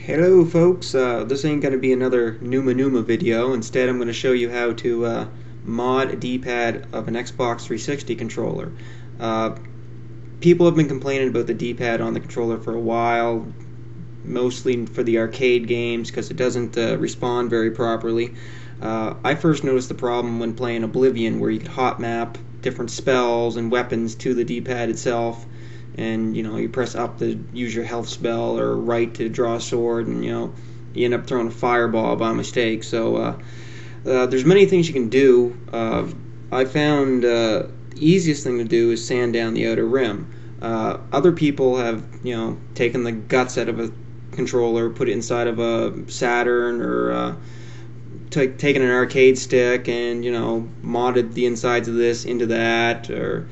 Hello folks, this ain't going to be another Numa video. Instead I'm going to show you how to mod a D-pad of an Xbox 360 controller. People have been complaining about the D-pad on the controller for a while, mostly for the arcade games because it doesn't respond very properly. I first noticed the problem when playing Oblivion, where you could hot map different spells and weapons to the D-pad itself, and you press up to use your health spell or right to draw a sword, and you end up throwing a fireball by mistake. So there's many things you can do. I found the easiest thing to do is sand down the outer rim. Other people have taken the guts out of a controller, put it inside of a Saturn, or taken an arcade stick and modded the insides of this into that, or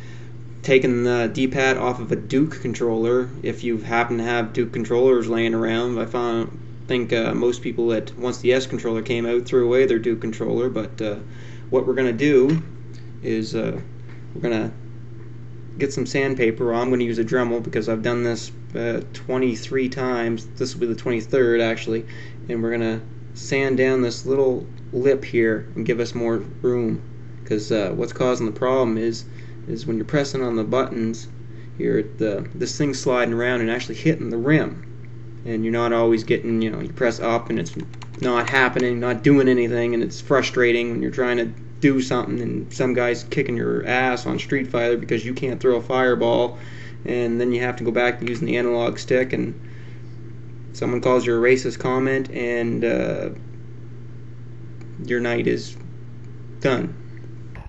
taken the D-pad off of a Duke controller. If you happen to have Duke controllers laying around, I think most people that once the S controller came out threw away their Duke controller. But what we're going to do is we're going to get some sandpaper. I'm going to use a Dremel because I've done this 23 times. This will be the 23rd actually, and we're going to sand down this little lip here and give us more room, because what's causing the problem is when you're pressing on the buttons here, this thing's sliding around and actually hitting the rim, and you're not always getting, you press up and it's not happening, not doing anything, and it's frustrating when you're trying to do something and some guy's kicking your ass on Street Fighter because you can't throw a fireball, and then you have to go back to using the analog stick, and someone calls you a racist comment, and your night is done.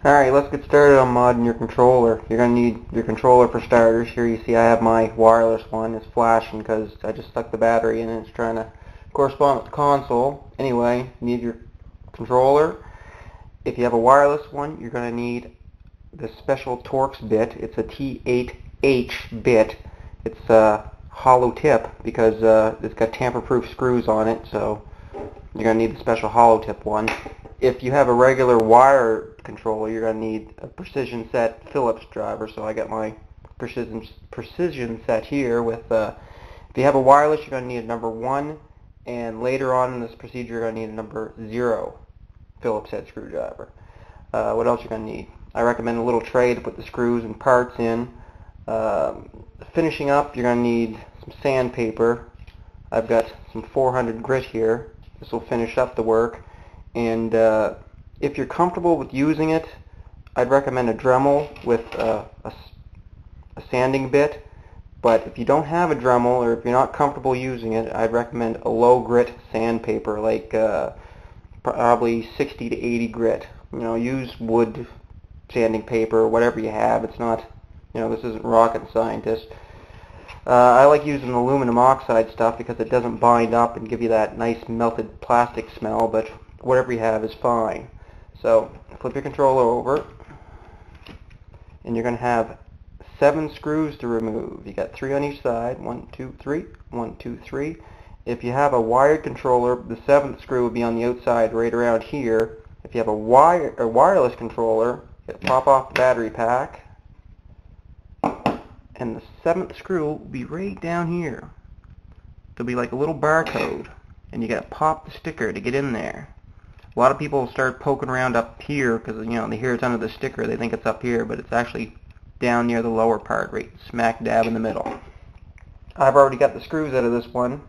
Alright, let's get started on modding your controller. You're going to need your controller for starters. Here you see I have my wireless one. It's flashing because I just stuck the battery in and it's trying to correspond with the console. Anyway, you need your controller. If you have a wireless one, you're going to need this special Torx bit. It's a T8H bit. It's a hollow tip because it's got tamper-proof screws on it, so you're going to need the special hollow tip one. If you have a regular wire controller, you're going to need a precision set Phillips driver. So I got my precision set here with, if you have a wireless, you're going to need a number 1, and later on in this procedure you're going to need a number 0 Phillips head screwdriver. What else you're going to need? I recommend a little tray to put the screws and parts in. Finishing up, you're going to need some sandpaper. I've got some 400 grit here. This will finish up the work. And if you're comfortable with using it, I'd recommend a Dremel with a sanding bit. But if you don't have a Dremel, or if you're not comfortable using it, I'd recommend a low grit sandpaper, like probably 60 to 80 grit. Use wood sanding paper, whatever you have. It's not, this isn't rocket scientist. I like using aluminum oxide stuff because it doesn't bind up and give you that nice melted plastic smell, but whatever you have is fine. So flip your controller over, and you're going to have 7 screws to remove. You got 3 on each side. 1, 2, 3. 1, 2, 3. If you have a wired controller, the 7th screw will be on the outside right around here. If you have a wireless controller, it'll pop off the battery pack, and the 7th screw will be right down here. There'll be like a little barcode, and you got to pop the sticker to get in there. A lot of people start poking around up here because they hear it's under the sticker. They think it's up here, but it's actually down near the lower part, right smack dab in the middle. I've already got the screws out of this one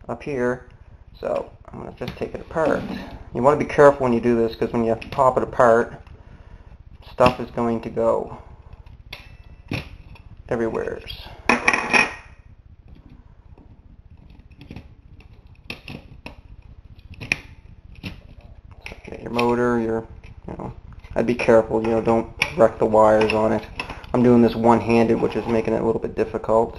up here, so I'm going to just take it apart. You want to be careful when you do this, because when you pop it apart, stuff is going to go everywhere. Your motor, I'd be careful, don't wreck the wires on it. I'm doing this one-handed, which is making it a little bit difficult.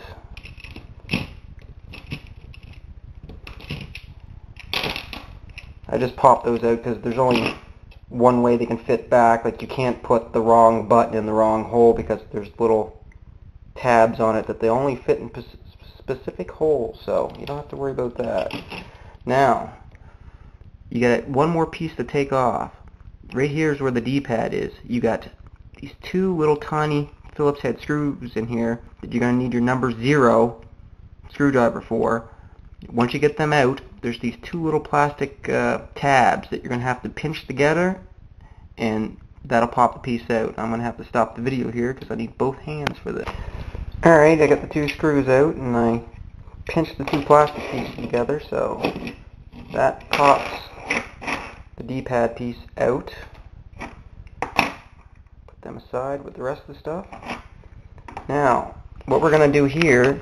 I just pop those out because there's only one way they can fit back. Like, you can't put the wrong button in the wrong hole because there's little tabs on it that they only fit in specific holes, so you don't have to worry about that. Now, you got one more piece to take off. Right here is where the D-pad is. You got these 2 little tiny Phillips head screws in here that you're going to need your number 0 screwdriver for. once you get them out, there's these two little plastic tabs that you're going to have to pinch together, and that'll pop the piece out. I'm going to have to stop the video here because I need both hands for this. Alright, I got the two screws out and I pinched the two plastic pieces together, so that pops the D-pad piece out. Put them aside with the rest of the stuff. Now, what we're going to do here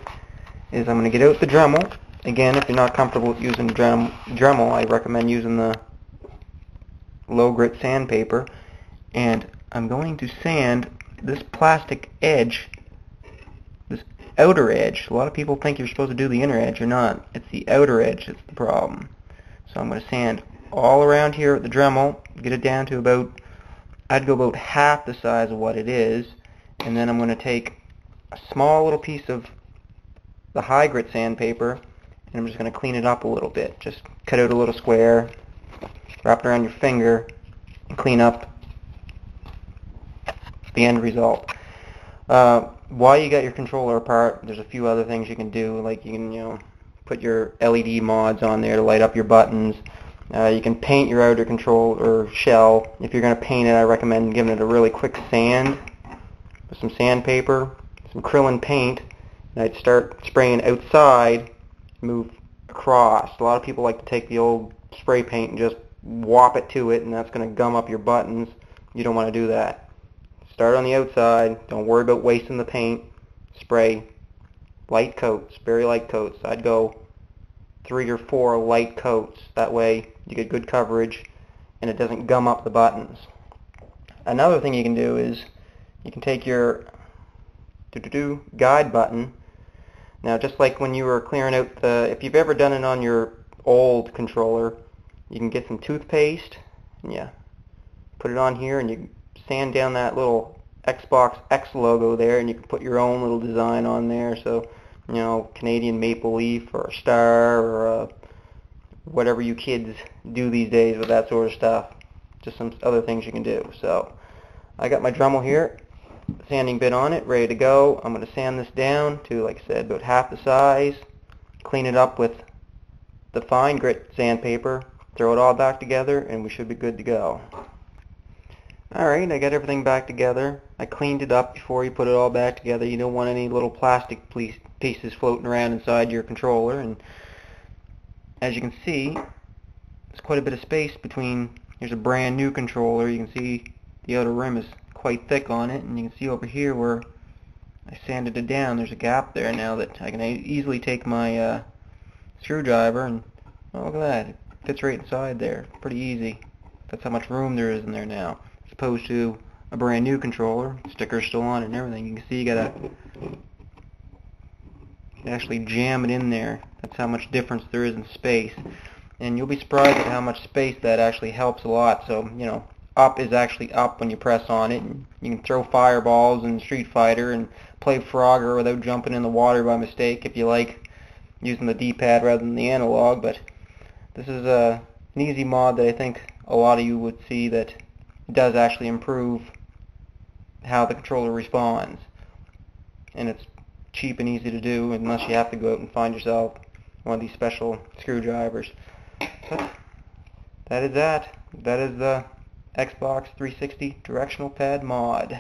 is I'm going to get out the Dremel. Again, if you're not comfortable with using Dremel, I recommend using the low grit sandpaper. And I'm going to sand this plastic edge, this outer edge. A lot of people think you're supposed to do the inner edge. You're not. It's the outer edge that's the problem. So I'm going to sand all around here with the Dremel, get it down to about, I'd go about half the size of what it is, and then I'm going to take a small little piece of the high grit sandpaper, and I'm just going to clean it up a little bit. Just cut out a little square, wrap it around your finger, and clean up the end result. While you got your controller apart, there's a few other things you can do, like you can, put your LED mods on there to light up your buttons. You can paint your outer controller shell. If you're going to paint it, I recommend giving it a really quick sand with some sandpaper, some Krillin paint, and I'd start spraying outside, move across. A lot of people like to take the old spray paint and just whop it to it, and that's going to gum up your buttons. You don't want to do that. Start on the outside. Don't worry about wasting the paint. Spray light coats, very light coats. I'd go 3 or 4 light coats. That way you get good coverage and it doesn't gum up the buttons. Another thing you can do is you can take your guide button. Now, just like when you were clearing out if you've ever done it on your old controller, you can get some toothpaste and you put it on here and you sand down that little Xbox X logo there, and you can put your own little design on there. So, Canadian maple leaf or a star or whatever you kids do these days with that sort of stuff. Just some other things you can do. So, I got my Dremel here, sanding bit on it, ready to go. I'm going to sand this down to, like I said, about half the size, clean it up with the fine grit sandpaper, throw it all back together, and we should be good to go. Alright, I got everything back together. I cleaned it up before you put it all back together. You don't want any little plastic pieces floating around inside your controller. And as you can see, there's quite a bit of space between. Here's a brand new controller. You can see the outer rim is quite thick on it, and you can see over here where I sanded it down, there's a gap there now that I can easily take my screwdriver and, oh, look at that, it fits right inside there. Pretty easy. That's how much room there is in there now. As opposed to a brand new controller, stickers still on it and everything. You can see you gotta actually jam it in there. That's how much difference there is in space. And you'll be surprised at how much space that actually helps a lot. So, up is actually up when you press on it. And you can throw fireballs in Street Fighter and play Frogger without jumping in the water by mistake if you like using the D-pad rather than the analog. But this is an easy mod that I think a lot of you would see that does actually improve how the controller responds. And it's cheap and easy to do unless you have to go out and find yourself one of these special screwdrivers. But that is that. That is the Xbox 360 directional pad mod.